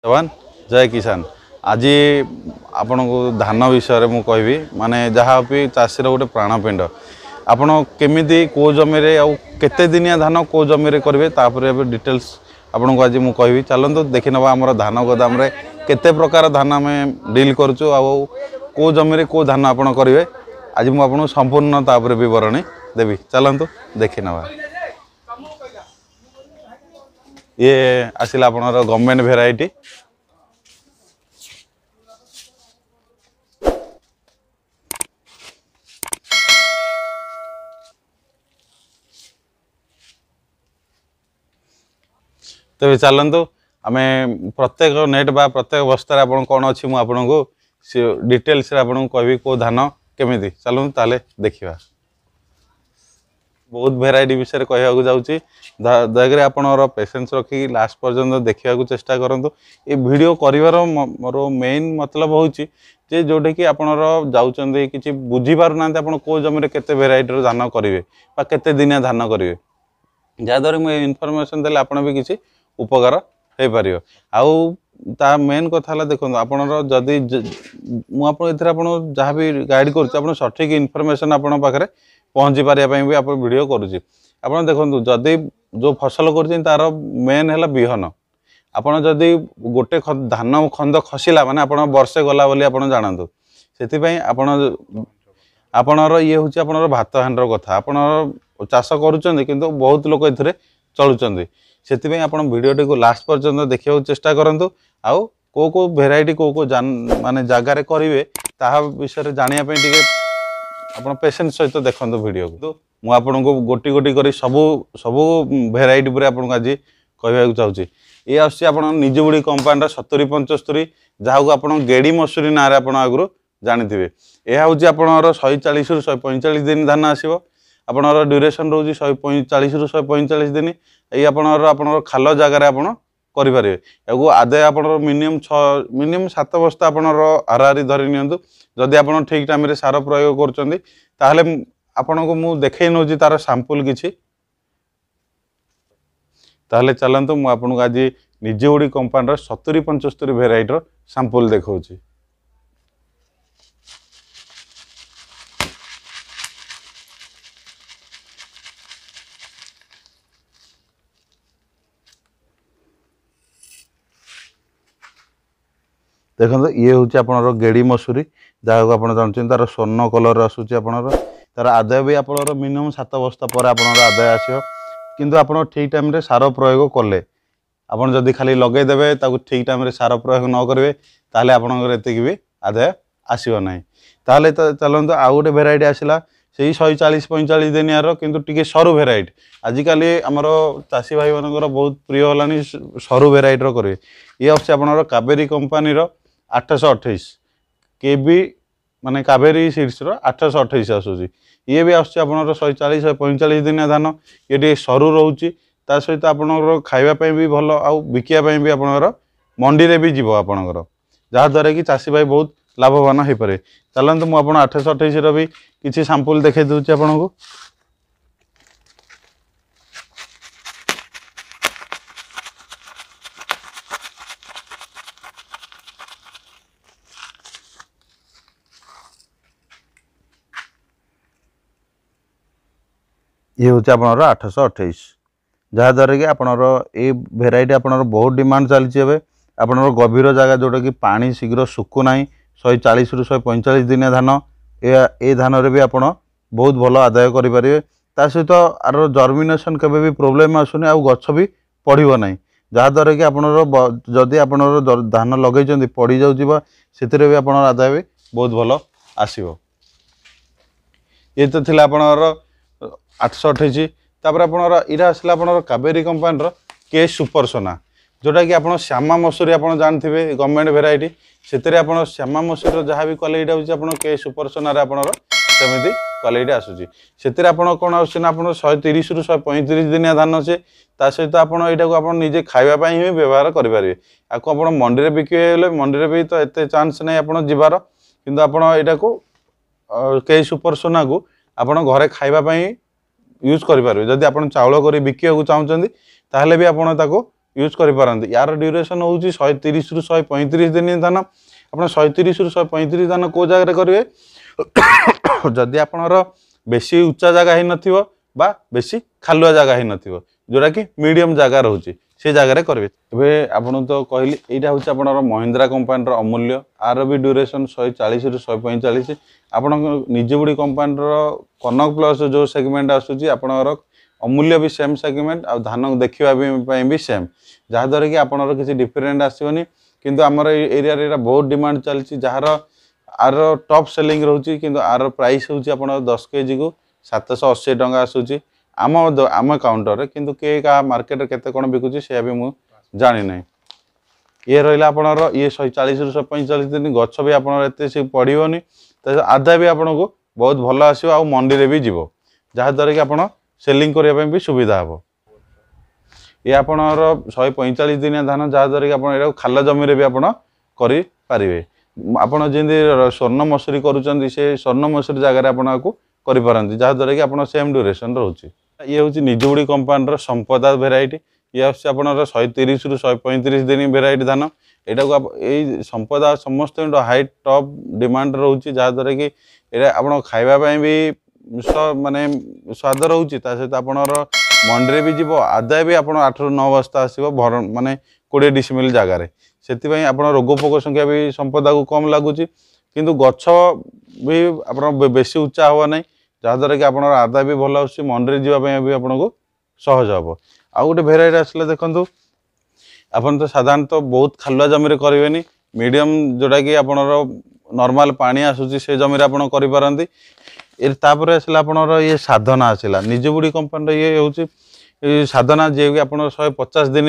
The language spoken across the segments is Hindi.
जवान जय किसान। आज आपण को धान विषय में कहबी माने जहाँ भी चाषीर गोटे प्राणपिंड आपण केमी कौ जमी केते दिनिया धान कौ जमी करेंगे तापर डिटेल्स आपन को आज मुझे कहबी। चलते देखी ना आम धान गोदाम रे केते प्रकार धान आम डील करुचु कौ जमी कौ धान आप करेंगे आज मुझे संपूर्ण तापर बरणी देवी। चलतु देखी ना ये आसला आप गवर्नमेंट भेराइटी तेज चलतु आम प्रत्येक नेट बा प्रत्येक बस्तार आप कौन अच्छी मुझे डिटेल्स आपको कहबी कौ धान केमी। चलतु ताले देखा बहुत भेराइटी विषय कहवाक जाऊँगी दयाकोरी आपणर पेसेंस रखी लास्ट पर्यंत देखा चेष्टा करूँ। ये वीडियो कर मोर मेन मतलब हूँ जे जोटा कि आपणर जाऊँच कि बुझी पार ना आप कौ जमी केते भेराइटर धान करेंगे केते दिनिया धान करेंगे जहाँद्वारा मुझे इनफर्मेशन देले आप भी किसी उपकार हो पार। आउ मेन कथा देखो आपणर जदि मुझे जहाँ भी गाइड कर सठिक इनफर्मेशन आपण पाखे पहुँची पारे भी आप वीडियो करुँची। आप देखो जदि जो फसल कर मेन है बिहन आपड़ जदि गोटे धान खंद खसला माने आपड़ वर्षे गला बोली आप जानतु से आपणर ये हूँ आपणर भात हांडर कथा आपणर चाष करुँच किंतु बहुत लोग ये चलुँच से आप वीडियो को लास्ट पर्यंत देखा चेष्टा करूँ। आउ को भेराइटी को माने जगार करेंगे ता विषय जानापी टे आप पेसेंस सहित देखो वीडियो को मुझे गोटी गोटी कर सबू भेराइटी पर आपको आज कहवाक चाहूँगी। ये आसुड़ी कंपानी 70-75 जहाँ आप गेड़ी मसूरी ना आगु जानी यह हूँ आप 140 ରୁ 145 दिन धान आसो आपणर ड्यूरेशन रोज 140 ରୁ 145 दिन ये आपणर खाल जगार आप करेंगे या आदाय आप मिनिमम 7 बस्ता आपणर हाराहारी धरी नियंतु जदि आप ठीक टाइम रे सार प्रयोग कर आपन को मु देखे नौची तार सैंपल किछि ताहले चलंतु मु आपन को आज निजे उडी कंपानी 70-75 भेराइटर सैंपल देखौची। देखो ये हूँ आपणर गेड़ी मसूरी जहाँ आप जानते तार स्वर्ण कलर आसूँ आपणर तार आदाय भी आप मिनिमम 7 बस्ता पर आपणर आदाय आसो किंतु आप ठीक टाइम रे सार प्रयोग कले आपड़ जदि खाली लगेदेवे ठीक टाइम रे सार प्रयोग न करेंगे ताहले आपणकर एतिक भी आदाय आसो ना। ताहले चलते आउ गोटे भेराइटी आसला से 140-45 दिनियार किंतु टिके सरू भेराइटी आजिकल आमर चाषी भाई मानकर बहुत प्रिय होलानी सरू भेराइटर करेंगे। ये आस कावेरी कंपानी 828 केबी माने कावेरी सीड्स 828 आसूँ ये भी आस 140-145 दिनिया धान ये सरू रोचे ता सहित आपणकर खावाई भी भल आउ बिकापी भी आपणकर मंडी रे भी जीव आपणकर जहाँद्वारा कि चाषी भाई बहुत लाभवान हो पारे। चलते मुझे 828 भी किसी सैंपल देखे दूसरी आपन को ये हूँ आपनर 828 जहाँद्वारा कि आपनर ये भेराइटी आपनर बहुत डिमांड चलती है आपनर गभीर जगह जोटा कि पानी शीघ्र सुकुना 140 ରୁ 145 दिनिया धान ये धान रे भी आप बहुत भल आदाय करेंगे ता सहित आर जर्मिनेशन केवे भी प्रोब्लेम आसुनी आ गछ भी पड़ो ना जहाँद्वारा कि आपनर जदि आपनर धान लगे पड़ जाऊँ से भी आपनर आदाय भी बहुत भल आसो। ये तो थिला आपनर 828 तापर आपनर इरा आसला आपनर कावेरी कंपानी के सुपर सोना जोटा कि आप श्यामा मसूरी आप जानते गवर्नमेंट भेराइटी से आप श्यामा मसूरी जहाँ भी क्वालिटी हूँ के सुपर सोनार आपनर सेमती क्वालिटी आसूसी से कौन आसना 130 ରୁ 135 दिनिया धान से ता सहित आपको निजे खावाई ही व्यवहार करेंगे आपको आप मंडी में बिके मंडी भी तो एत चांस नहीं आप जीवार किंतु आपड़ा को के सुपर सोना को आप घरे खावाई यूज करेंगे जदि आप चाउल कर बिका चाहते भी आपको यूज करें। यार ड्यूरेशन हूँ 130 रु 135 दिन धान। आप 130 रु 135 धान कौ जगह करेंगे जदि आपणर बेसी उच्चा जगह ही नथिबो बा बेसी खालुआ जगह ही नथिबो जोटा कि मीडियम जगह रोचे से जगह करेंगे। एबे आपन तो कहली एटा होची आपणर महिंद्रा कंपनी अमूल्य आर भी ड्यूरेशन 140 रु 145। आपण निजबुड़ी कंपनी कनक प्लस जो सेगमेंट आसूची आपणर अमूल्य भी सेम सेगमेंट आ धान देखा भी सेम जहाँद्वारा कि आपणर किसी डिफरेंट आसोनी। किंतु आमर एरिया बहुत डिमांड चलती जार आर टॉप सेलिंग रोचे कि आर प्राइस होची आपणर 10 केजी को 780 टंका आसूची आम काउंटर रे। किंतु के का मार्केट रे केते कोन बिकुची से भी मु जानि नै। ये रहिला आपणर ये 140 रु 145 दिन गछ भी आपणर एते से पड़िबोनी त आधा भी आपनको बहुत भलो आसीबो आ मंडी रे भी जीवो जहाँद्वारा कि आपण सेलिंग करने भी सुविधा हे। ये आपणर 145 दिन धान जहाँद्वारा कि आप खाल जमी भी आपड़ करें। आपड़ जमी स्वर्ण मसूरी करुँच से स्वर्ण मसूरी जगह आपको करें जहाँद्वारा कि आप सेम ड्यूरेशन रोचे। ये हूँ निजबुड़ी कंपनी संपदा भेराइटी। ये आपणर 130 रु 135 दिन भेराइटी धान। यहाँ को यही संपदा समस्त हाई टॉप डिमांड रोचे जहाँद्वारा कि आप खावाई भी माने स्वाद रोचे सहित आपणर मंडी भी जीव आदाय भी आप 8 रु 9 बस्ता आसो भर माने 20 डिसमिल जगार से आप रोग पोक संख्या भी संपदा को कम लगुच किंतु गछ भी आप बेसी उच्चा हवा ना जहाँद्वारा कि आप आदाय भी भल आस मंडी जावाई भी आपको सहज हम। आउ गोटे भेराइटी आसला देखो आप तो साधारणतः बहुत खालुआ जमी करेंगे मीडियम जोटा कि आपणर नॉर्मल पानी आसूची से जमी आप करें। तापर आसला आपणर ये साधना आसला निजबुड़ी कंपनी ये हूँ साधना जी कि आप 150 दिन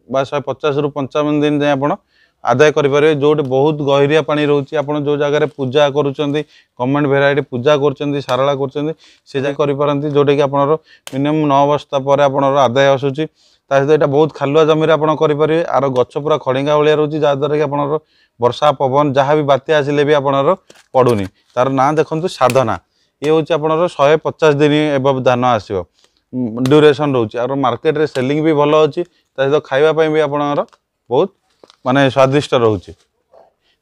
बा 150 रु 55 दिन जाए आप आदाय करेंगे जो बहुत गहरिया पानी रोचे आप जो जगह पूजा करुँच गवर्नमेंट भेराइटी पूजा कर सारला कर से जगह करें जोटा कि आप मिनिमम 9 बस्ता पर आप आदाय आसूची सहित यहाँ बहुत खालुआ जमी आप करेंगे। आर गच पूरा खड़िंगा भाया रोचे जहाँद्वारा कि आप वर्षा पवन जहाँ भी बात्या आसिले भी आपणर पड़ूनी तार ना देखो साधना। ये हूँ आपणर 150 दिन एबव धान आसो ड्यूरेशन रोचे और मार्केट रे सेलिंग भी भल अच्छी सहित खावाई भी आपणर बहुत माने स्वादिष्ट रोचे।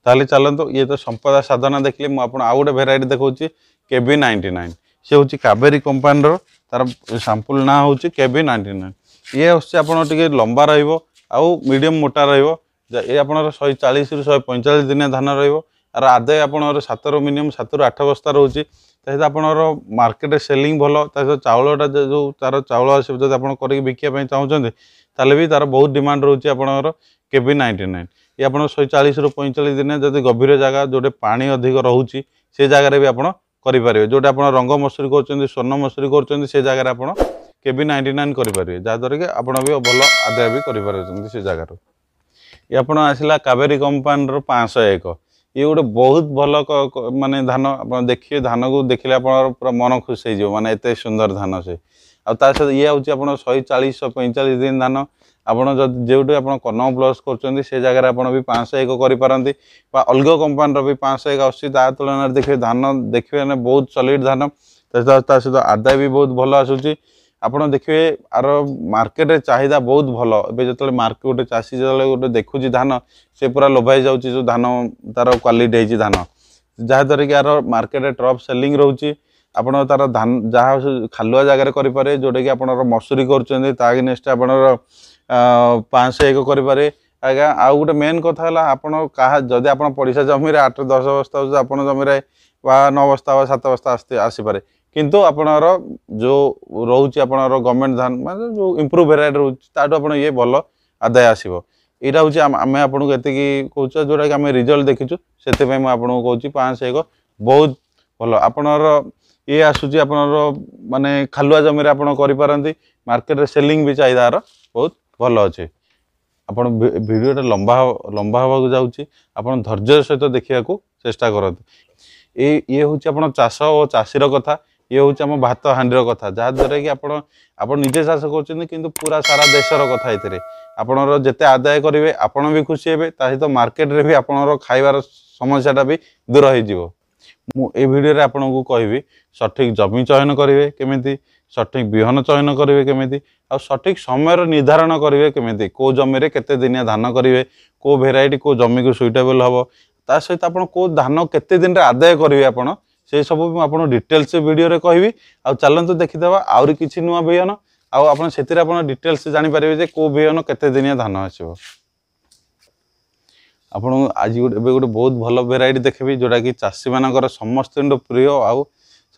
ताले चलते ये तो संपदा साधना देखिए मुझे आउ गोटे भेराइटी देखा KB99 सी हूँ कावेरी कंपनी तार सैंपल ना हूँ KB99। ये आपटे लंबा रु मीडियम मोटा ये आपणर 140 रु 145 दिन धान और आदाय आपणर 7 रु मिनिमम 7 रु 8 बस्ता रोचे सहित आपणर मार्केट सेलिंग भल चाउलटा जो तार चाउल आसो जब आप बिकापी चाहते ताले भी तार बहुत डिमांड रोचे आपणर KB99। ये आप 140 रु 45 दिन जब गभीर जगह जो पानी अधिक रोचे से जगह भी आप करेंगे जोटा आप रंग मसूरी कर स्वर्ण मसूरी कर जगह आप KB99 करेंगे जहाँद्वारा कि आप भल आदाय भी करें से जगार। ये आप आसला कावेरी कंपनी 501 ये गोटे बहुत भल माने धान आप देखिए धान को देखिले आप पूरा मन खुश हो माने एते सुंदर धान से सहित ये हूँ आप 140 145 दिन धान आपड़ जो आप कनक प्लस कर जगह आप भी 501 करें अलग कंपनी भी 501 आसूँ तुलन देखिए धान देखिए बहुत सॉलिड धान सहित आदाय भी बहुत भल आसूँ। आप देखिए आर मार्केट रे चाहिदा बहुत भल ए जो मार्केट गोटे चाषी जो गोटे देखुची धान से पूरा लोभाई जाऊँगी जो धान तार क्वालिटी है धान जहाँद्वारा कि यार मार्केट टॉप सेलिंग रोचे आप तार धान जहाँ खालुआ जगह करें जोटा कि आप मसूरी करनेक्स्ट आप 501 करें। आज्ञा आउ गोटे मेन कथा है आप जदि आप पड़िशा जमी 8-10 बस्ता आप जमी 9 बस्ता 7 बस्ता आसीपे किंतु आपणर जो रोचे आपणर गवर्नमेंट धान माने जो इम्प्रूव भेराइटी रोचे ताठू आप ये भल आदाय आसो। यहाँ हूँ आम आपको ये कहे जोटा कि आम रिजल्ट देखीचु से मुझे कहूँ 501 बहुत भल आपणर ये आसूँ आपणर माने खालुआ जमी आप करें मार्केट रे सेलिंग भी चाहिदार बहुत भल अच्छे। आप भिडियोटा लंबा हवा जाऊँगी आप धैर्य सहित देखा चेष्टा करते। ये हूँ आप चाष और चाषीर कथा ये हूँ आम भात हांडीर कथा जहाँद्वारा कि आप निजे चाष कर पूरा सारा देशर कथा ये आपणर जिते आदाय करेंगे आपण भी खुशी हे सहित मार्केट रे भी आपणर खाइबार समस्याटा भी दूर हो भिडियो आपको कहबी सठिक जमी चयन करेंगे केमी सठिक बिहन चयन करेंगे केमी आ सठिक समय निर्धारण करेंगे केमी कौ जमी केते दिनिया धान करेंगे कौ भेराइटी कौ जमी को सुइटेबल हम ता सहित आप कौ धान केते दिन आदाय करेंगे आप से सब मुझे डिटेल्स वीडियो कहबी आ चलतु देखीदे आहरी किसी नुआ बिहन आप डिटेल्स जानीपर कौ बिहन केते दिनिया धान आसो आपन आज गोटे बहुत भल भेराइटी देखेबी जोटा कि चाषी मानकर समस्त प्रिय आउ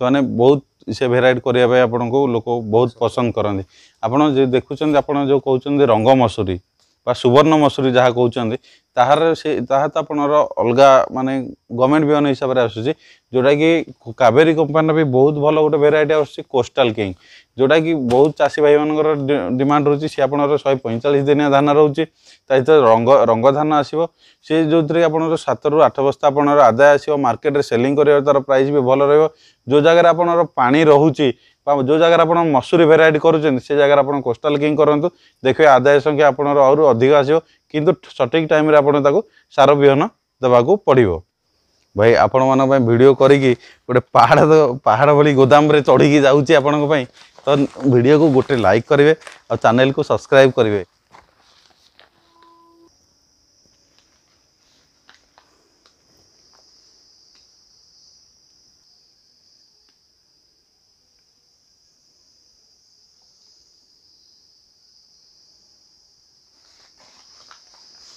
से बहुत से भेराइटी करने आपन को लोक बहुत पसंद करते आपड़ जो देखुं आप जो कहते रंग मसूरी बा सुवर्ण मसूरी जहाँ कहते ताहार से ताहा तो आपनर अलग माने गवर्नमेंट बिहन हिसाब से आसूँ जोटा कि कावेरी कंपानी भी बहुत भल गोटे भेराइटी आसूँ कोस्टाल किंग जोटा कि बहुत चाषी भाई मानकर डिमांड रोचे सी आपनर 145 दिनिया धान रोचे रंग रंग धान आसो सी जो थी आप 7 ରୁ 8 बस्ता आपनर आदाय आसो मार्केट रे सेलिंग कर तार प्राइस भी भल रहा जो जगह आपनर पानी रोचे जो जगह आप मसूरी भेराइटी करुँच से जगह आप कोस्टाल किंग करूँ देखिए आदाय संख्या आपनर और अधिक आसो किंतु सठिक टाइम रे आपन ताको सार बिहन देवाक पड़ो भाई आपण मान वीडियो करी गोटे पहाड़ भली गोदाम रे चढ़ी जाऊँगी आपण तो वीडियो को गोटे लाइक करेंगे और चैनल को सब्सक्राइब करेंगे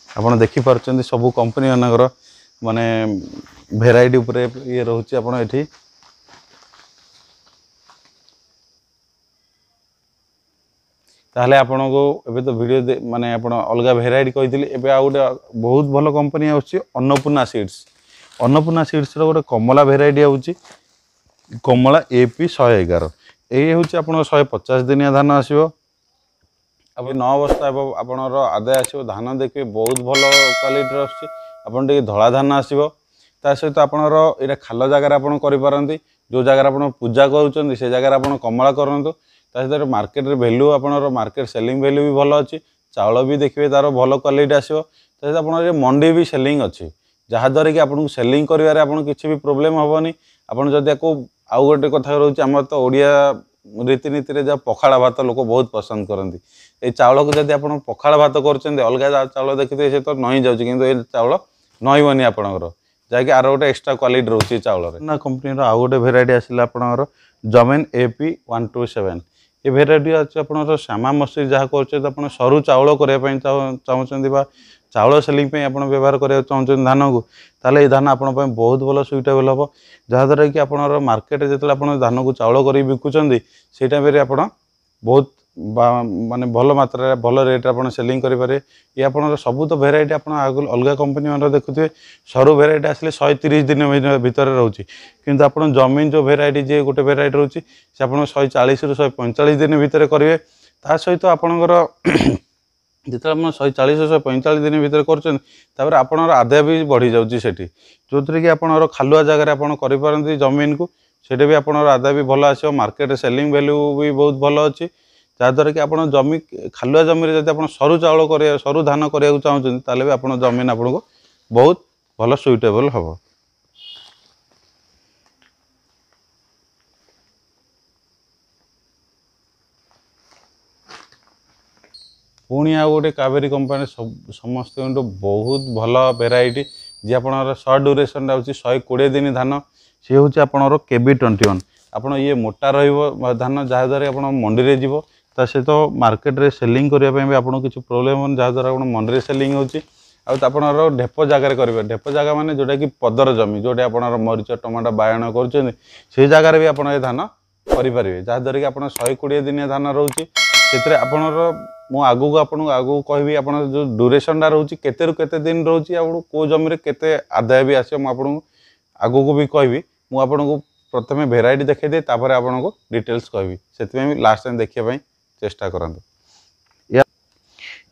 आपड़ देखिपुंट सबू कंपनी मानकर माने भेराइटी उपरे ये रोचे आपड़ ये ताहले आपण को एबे तो वीडियो माने आपण अलग भेराइटी कही एबे आ गोटे बहुत भल कंपनी आउची अन्नपूर्णा सीड्स गोटे कमला भेराइटी आउची कमला AP 111 ये हूँ आप 150 दिनिया धान आसो अब 9 बस्ता आपनर आदाय आसो धान देखिए बहुत भल क्वालिटी आसो धला धान आसो ता सहित आपनर ये खाल जगार आप जो जगार आप पूजा करुँच से जगार आप कमला करूँ सहित मार्केट वैल्यू आपनर मार्केट सेलिंग वैल्यू भी भल अच्छी चाउल भी देखिए तार भल क्वालिटी आसो सहित आप मंडी भी सेलिंग अच्छी जहाँद्वारा कि आपको सेलिंग कर किसी भी प्रोब्लेम हेनी आपड़ जदि को आउ गोटे कथा रोचे आम तो ओडिया रीतिनीति रे पखाड़ भात लोक बहुत पसंद करती ये चाउल को जब आप पखाड़ भात कर अलग चाउल देखिए से तो नई जाऊँगी किंतु ये चाउल नईबनी आपणकर जहाँकि आर गोटे एक्सट्रा क्वालिटी रोचे चाउल ना कंपनी आउ गोटे भेराइटी आसला आपणकर जमीन AP 127 ये भेराइटी अच्छे आप श्यामा मसूरी जहाँ कर सरू चाउल करने चाहते चाउल सेलिंग आप व्यवहार करने चाहते धान को ताले धान आपण बहुत भल सुइटेबल हम जहाँद्वारा कि आप मार्केट जो आप धान को चाउल कर बिकुंट से टाइम आप बहुत माने भल मात्रा भल रेट आप सेलिंग करेंगे ये आप सबू तो भेराइटी आप अलग कंपनी मान देखुए सरू भेराइटी आसले 130 दिन भितर रोचे किंतु आप जमीन जो भेराइटी जी गोटे भेराइटी रोचे से आप 140 ରୁ 145 दिन भितर करेंगे ता सहित आपणकर जिते आप 140 ରୁ 145 दिन भितर कर आपणर आदाय भी बढ़ी जाऊँगी जो थी कि आपणर खालुआ जगह आप करें जमीन को सेटा भी आपणर आदाय भी भल आसो मार्केट सेलिंग वैल्यू भी बहुत भल अच्छी जहाँद्वारा कि आप जमी खालुआ जमी जब आप सरू चाउल कर सरू धान करने चाहते ताले भी आप जमीन आपको बहुत भल सुइटेबल हम पुणी आ गोटे कावेरी कंपनी समस्त बहुत भल भेराइटी जी आप सर्ट ड्यूरेशन रोचे 120 दिन धान सी हूँ आपणर KB 21 आपड़ ये मोटा धान जहाँद्वारा आप मंडी में जीव ता सहित तो मार्केट रे सेलिंग करने भी आपको किसी प्रोब्लेम जहाँद्वारा आप मंडी में सेलिंग होची आपणर ढेप जगार करेंगे ढेप जगह माने जोटा कि पदर जमी जोटा आप मरीच टमाटो बायण कर जगार भी आप धान करेंगे जहाँद्वारा कि आप 120 दिनिया धान रोचे से आपणर मु आगू आपको आगू कहबी आप जो ड्यूरेशन रोचे केते रु केते दिन रोचे आपको कौ जमी केते आदाय भी आसो मुझे आगू को भी कहबी मुझे प्रथम भेराइटी देखिए तापर आपको डिटेल्स कहबी से लास्ट टाइम देखिए चेष्टा करते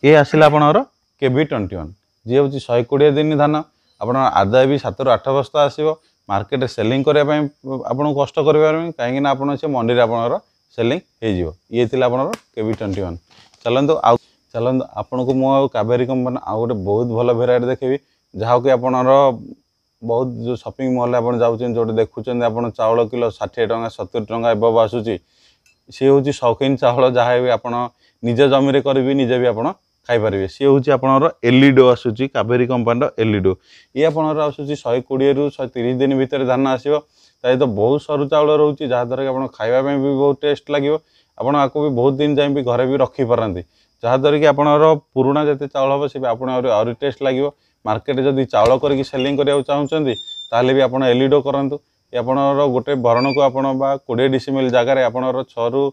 ये आसला आपणर KB 21 जी हूँ 120 दिन धान आप आदाय भी 7 ରୁ 8 बस्ता आसो मार्केट सेलिंग करने आपको कष्ट करें कहीं आप मंडी आपणर सेलिंग हो ये आपणर KB 21 चलतु चलतु आपन को मु कावेरी कंपनी आउ गोटे बहुत भल भेराइटी देखेबी जहाँ कि आपणर बहुत जो शॉपिंग मॉल आप जाऊँ जो देखुं आप चाउल किलो 60 टंका 70 टंका एबव आसूची सी हूँ शौकीन चाउल जहाँ भी आप निज जमी करी निजे भी आप खाईपारे सी हूँ आपणर एलिडो आसूची कावेरी कंपानी एलिडो ये आपणर आसूची 120 ରୁ 130 दिन भितर धान आसो तो बहुत सरू चाउल रोचे जहाँद्वारा कि आप खावाई भी बहुत टेस्ट लगे आपड़ आपको भी बहुत दिन जाए भी घरे भी रखिपारती जहाँद्वारा कि आपणर पुराणा जिते चाउल हम से आहरी टेस्ट लगे मार्केट जब चाउल करके सेलिंग करने चाहते ताहले भी आप एलिडो करूँ आपणर गोटे भरण को आप 20 डिसिमिल जगार आपणर 6 ରୁ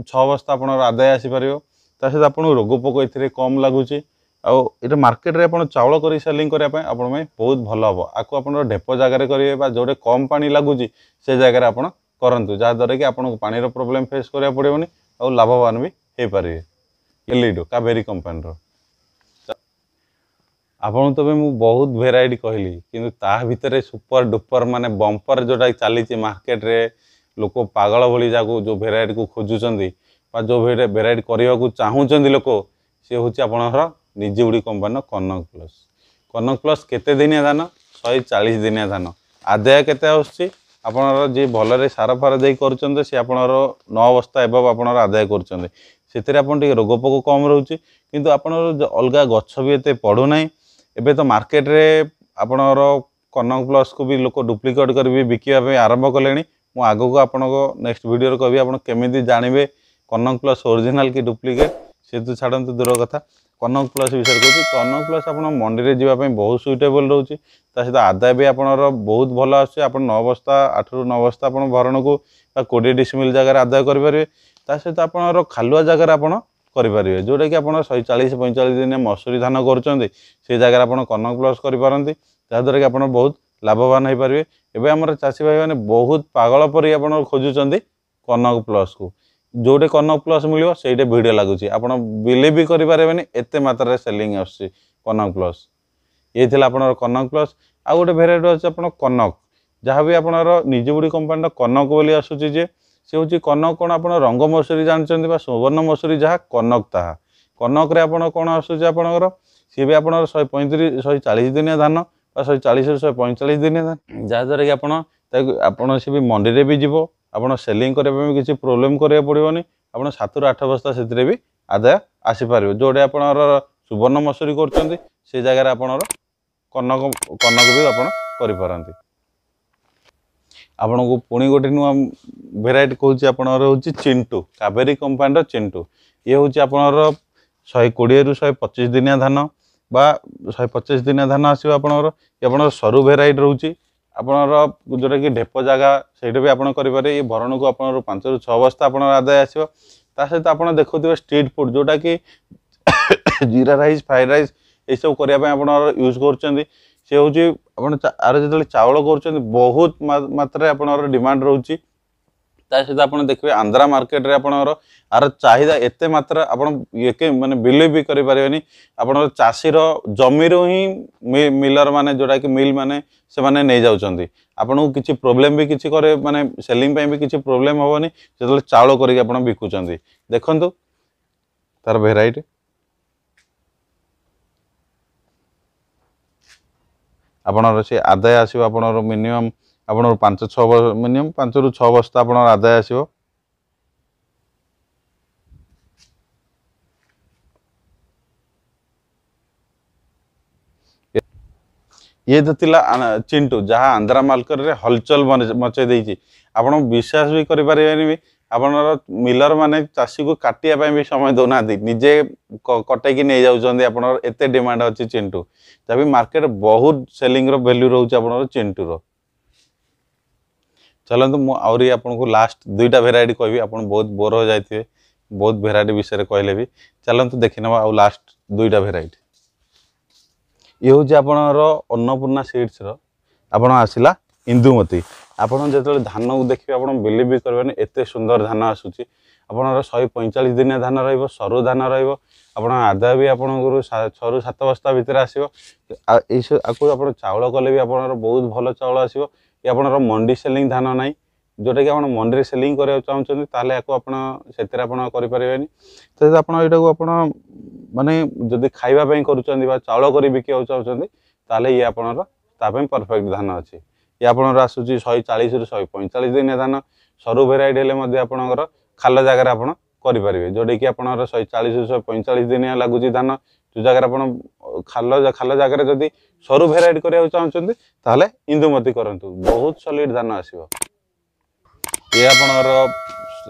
6 बस्ता आप आदाय आसीपर सहित आप रोग पोक ए कम लगुच आउ मार्केट रे आप चाउल कर सेलिंग करने आप बहुत भल हम आपको आप ढेप जगार करेंगे जो कम पानी लगुच से जगह आप करूँ जहाँद्वारा कि आपको पानी प्रोब्लेम फेस करा पड़ोनी और लाभवान भी हो पारे एलिडो कावेरी कंपानी आपन तो मुझे बहुत भेराइटी कहली कि ता भितर सुपर डुपर माने बंपर जोटा चली मार्केट रे लोक पागल भली जाको जो भेराइटी को खोजुंट जो भेराइटी करने को चाहूँगी लोक सी हूँ आपणर निजुड़ी कंपानी कनक प्लस केते दिनिया धान 140 दिनिया धान आदाय केते आसुची आपणर जी भल सार फार दे कर सी आपणर 9 बस्ता एवं आपणर आदाय कर रोग पोक कम रोचे किंतु आपणर अलग गछ भी एते पड़ूना एबे तो मार्केट रे आपणर कनक प्लस को भी लोक डुप्लिकेट कर बिकापी आरंभ कले मु आगो को आपन नेक्स्ट वीडियो कहि आप केमी जानवे कनक प्लस ओरिजिनल कि डुप्लिकेट से तो छाड़ू दूर कथा कनक प्लस विषय कहूँ कनक प्लस आप मंडी में जावाई बहुत सुइटेबल रोचे सहित आदाय भी आपणर बहुत भल आस 9 बस्ता 8 ରୁ 9 बस्ता आप भरण को 20 डिसिमिल जगह आदाय करेंगे सहित आपणर खालुआ जगह आप करेंगे जोटा कि आप 140-45 दिन मसूरी धान कर जगह आप कनक प्लस करेंगे जहाँद्वारा कि आप बहुत लाभवान हो पारे एवं आम चाषी भाई मैंने बहुत पागल पर आप खोजुंट कनक प्लस को जोटे कनक प्लस मिले से भिड़ लगुच आप बिलीव भी करें एत मात्रा सेलिंग आसुची कनक प्लस ये आपनर कनक प्लस आ गोटे भेराइटी अच्छे आप कनक जहाँ भी आपनर निजुड़ी कंपानी कनक बोली आसूची जे सी हूँ कनक कौन आप रंग मसूरी जानते सुवर्ण मसूरी जहाँ कनक ताहा कनक रे आप कौन आसूची आपणकर सी भी आप 140 दिनिया धान 140 ରୁ 145 दिनिया धान जहाँद्वारा कि आप सी भी मंडी में भी जीव आप सेलिंग करने किसी प्रोब्लेम करा पड़ोनी आप 7 ରୁ 8 बस्ता से भी आदाय आसीपर जोटे आप सुवर्ण मसूरी कर जगह आपणर कनक भी आप आपन को पुणी गोटे नुआ भेराइटी कहूँ आपणर हूँ चिंटू कावेरी कंपानी चिंटू ये हूँ आपणर 120 ରୁ 125 दिनिया धान बा 125 दिनिया धान आसो आपणर ये सरू भेराइटी रोचे आपणर जोटा कि ढेप जगह से भी आप करेंगे ये भरण को आप 5 ରୁ 6 बस्ता आप आदाय आसो सहित आप देखुए स्ट्रीट फूड जोटा कि जीरा राइस फ्राइड राइस ये सब करने आप यूज कर सी हूँ आर जो चाउल कर बहुत मात्रा आपणर डिमांड रोचे सहित आप देखिए आंध्रा मार्केट रे आपणर आर चाहिदा एते मात्रा आपण ये माने बिलीव भी करि परिबेनी आपणर चाषीर जमीर ही मिलर माने जोटा कि मिल माने से माने नै जाउचंदी आपन को किछि प्रॉब्लम भी किछि करे माने सेलिंग पे भी किछि प्रॉब्लम होबनी जेतले चाउल करिक आपण बिकुचंदी देखंतु तार वेराइटी आपणर से आदाय आसीबो आपणर मिनिमम आपणर 5-6 मिनिमम 5 ରୁ 6 बस्ता आपणर आदाय आसीबो ये तो थिला चिंटू जहाँ आंध्रा मार्केट रे हलचल मचे देछि आपण विश्वास भी करि परिबेनी आपणर मिलर माने चाषी को काटिया पे भी समय दोना निजे कटे की नहीं जाउछंदी आपणर एते डिमांड अछि चिंटू तभी मार्केट बहुत सेलिंग रो वैल्यू रहउछ आपणर चिंटू रो चलतु मु आउरी आपन को लास्ट दुईटा भेराइटी कहबी आपन बहुत बोर हो जाइथिबे बहुत भेराइटी विषय कहले भी चलतु देखिनबा आ लास्ट दुईटा भेराइटी ये हूँ आपणर अन्नपूर्णा सीड्स आपन आसला इंदुमती आपन जो धान को देखिए आप बिलीव भी करेंगे एत सुंदर धान आसूची आपणर 145 दिनिया धान ररु धान रहा आदाय भी आप 6 ରୁ 7 बस्ता भितर आसो आप चाउल कले भी आपणर बहुत भल चाउल आसो ये आपणर मंडी सेलिंग धान ना जोटा कि आप मंडी सेलिंग करने चाहते ताले आप करें तो आप माने जदि खाइबा करुँच चाउल कर बिका चाहते ताले ये आपणर परफेक्ट धान अच्छी ये आपनर आसुची 140 रु 145 दिन धान सरू भेराइटी हेले आपणकर खाल जगह आप करेंगे जोटा कि आपनर 140 रु 145 दिन लगुच धान जो जगह आप खाल जगह जदि सरू भेराइटी करने चाहते ताहले इंदुमती करंतु बहुत सॉलिड धान आसीबो। ये आपनर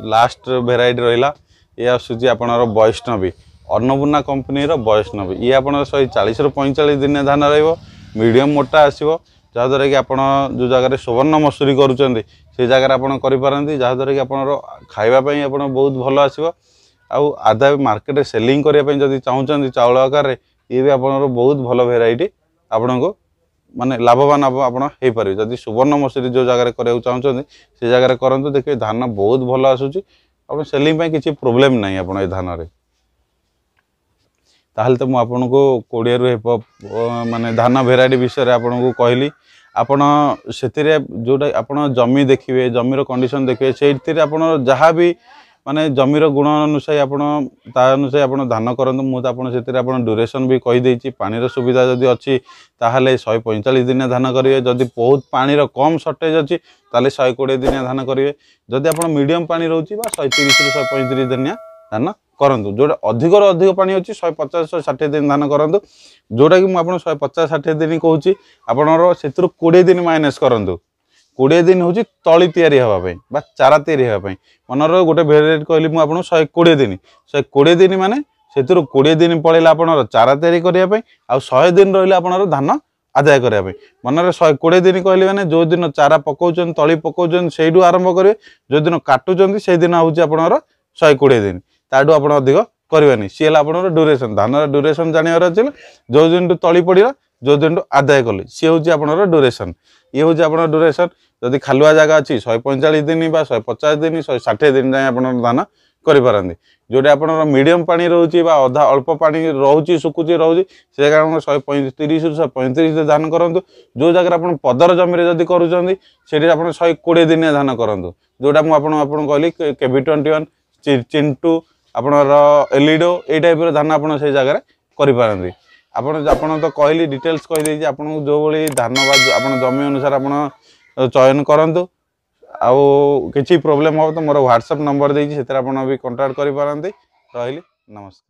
लास्ट भेराइटी रहिला ये आसुची आपनर वैष्णवी अन्नपूर्णा कंपनी रो वैष्णवी ये आपनर 140 रु 45 दिन धान रहिबो मीडियम मोटा आसीबो जहाँद्वारा कि आप जो जगह सुवर्ण मसूरी करुँच से जगह आप जहाँद्वारा कि आप खावाई आप बहुत भल आसो आधा मार्केट सेलिंग करने जब चाहते चाउल आकार ये भी आप बहुत भल भेराइटी आपण को माने लाभवान आप जदि सुवर्ण मसूरी जो जगह कराया चाहते से जगह करूँ देखिए धान बहुत भल आसूँ आप सेलिंग किसी प्रोब्लेम ना आप धान ताहले तो मुझे को 20 रु माने धान भेराइटी विषय आपन को कहली आपण से जोटा आप जमी देखिए जमीर कंडीशन देखिए से आप जहाँ भी माने जमीर गुण अनुसार अनुसार आप धान करूँ मुझे ड्यूरेशन भी कहीदे पानी सुविधा जदि अच्छी ताहले 145 दिन धान करेंगे जदि बहुत पानी कम सर्टेज अच्छी ताले 120 दिन धान करेंगे जदि आप मीडियम पानी रोचे 130 रु 135 दिन धान करंतु जोटा अधिक अधिक पानी अच्छी 150 160 दिन धान करंतु जोटा कि मुझे 150 60 दिन कहूँ आपणर से 20 दिन माइनस करंतु 20 दिन हूँ तली तैयारी हाँपाई बा चारा तैयारी हाँपाई मनर गोटे भेराइटी कहली मुझे 120 दिन 120 दिन माने से 20 दिन पड़ेगा आपणर चारा तैयारी करने आ 100 दिन रहा आपणर धान आदाय करने मनर 120 दिन कहले मैंने जो दिन चारा पकाउछन तली पकाउछन सेठू आरंभ करेंगे जो दिन काटुचंती से दिन हूँ आपणर 120 दिन ताठू आप अधिक करवानी सी आपनर ड्यूरेशन धान ड्यूरेशन जानवर अच्छे जो दिन तली पड़ा जो दिन आदाय कले सी हूँ आपनर ड्यूरेशन ये हूँ आप ड्यूरेशन जदि खालुआ जगह अच्छी 145 दिन 150 दिन 160 दिन जाए आप धान करें जोटा आपनर मीडियम पानी रोचे अधा अल्प पानी रोचे सुकुची रोचे से जगह 130 रु 135 धान करूँ जो जगह आप पदर जमी जदि करुँच से 120 दिन धान करूँ जोटा मुझे कहली KV21 चिंटू आपनर एलिडो ये टाइप धान आप जगह करें आपन तो कहली डिटेल्स कहीदे आपन जो भाई धान आप जमी अनुसार आप चयन करूँ आउ किसी प्रोब्लेम हो तो मोर व्हाट्सएप नंबर देती से भी कांटेक्ट करें रही नमस्कार।